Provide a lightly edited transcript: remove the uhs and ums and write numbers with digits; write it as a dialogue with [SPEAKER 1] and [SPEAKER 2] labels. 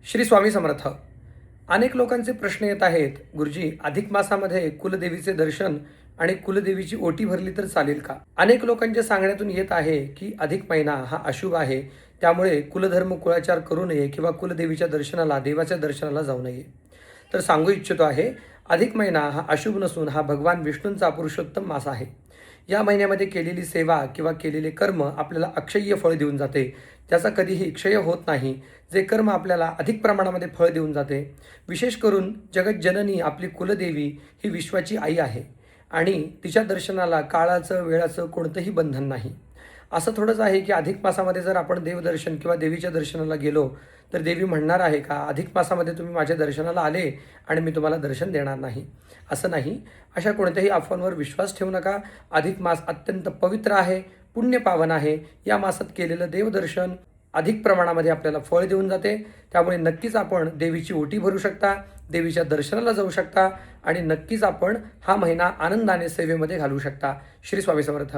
[SPEAKER 1] श्री स्वामी समर्थ. अनेक लोकांचे प्रश्न येत आहेत, गुरुजी अधिक मासामध्ये कुलदेवीचे दर्शन आणि कुलदेवीची ओटी भरली तर चालेल का? अनेक लोकांच्या सांगण्यातून येत आहे की अधिक महिना हा अशुभ आहे, त्यामुळे कुलधर्म कुळाचार करू नये किंवा कुलदेवीच्या दर्शनाला, देवाच्या दर्शनाला जाऊ नये. तर सांगू इच्छितो आहे, अधिक महिना हा अशुभ नसून हा भगवान विष्णूंचा पुरुषोत्तम मास आहे. या महिन्यामध्ये केलेली सेवा किंवा केलेले कर्म आपल्याला अक्षय्य फळ देऊन जाते. त्याचा कधीही क्षय होत नाही. जे कर्म आपल्याला अधिक प्रमाणामध्ये फळ देऊन जाते. विशेष करून जगज्जननी आपली कुलदेवी ही विश्वाची आई आहे आणि तिच्या दर्शनाला काळाचं वेळाचं कोणतंही बंधन नाही. असं थोडंच आहे की अधिक मासामध्ये जर आपण देवदर्शन किंवा देवीच्या दर्शनाला गेलो तर देवी म्हणणार आहे का अधिक मासामध्ये तुम्ही माझ्या दर्शनाला आले आणि मी तुम्हाला दर्शन देणार नाही? असं नाही. अशा कोणत्याही अफवांवर विश्वास ठेवू नका. अधिक मास अत्यंत पवित्र आहे, पुण्यपावन आहे. या मासात केलेलं देवदर्शन अधिक प्रमाणामध्ये आपल्याला फळ देऊन जाते. त्यामुळे नक्कीच आपण देवीची ओटी भरू शकता, देवीच्या दर्शनाला जाऊ शकता आणि नक्कीच आपण हा महिना आनंदाने सेवेमध्ये घालवू शकता. श्री स्वामी समर्थ.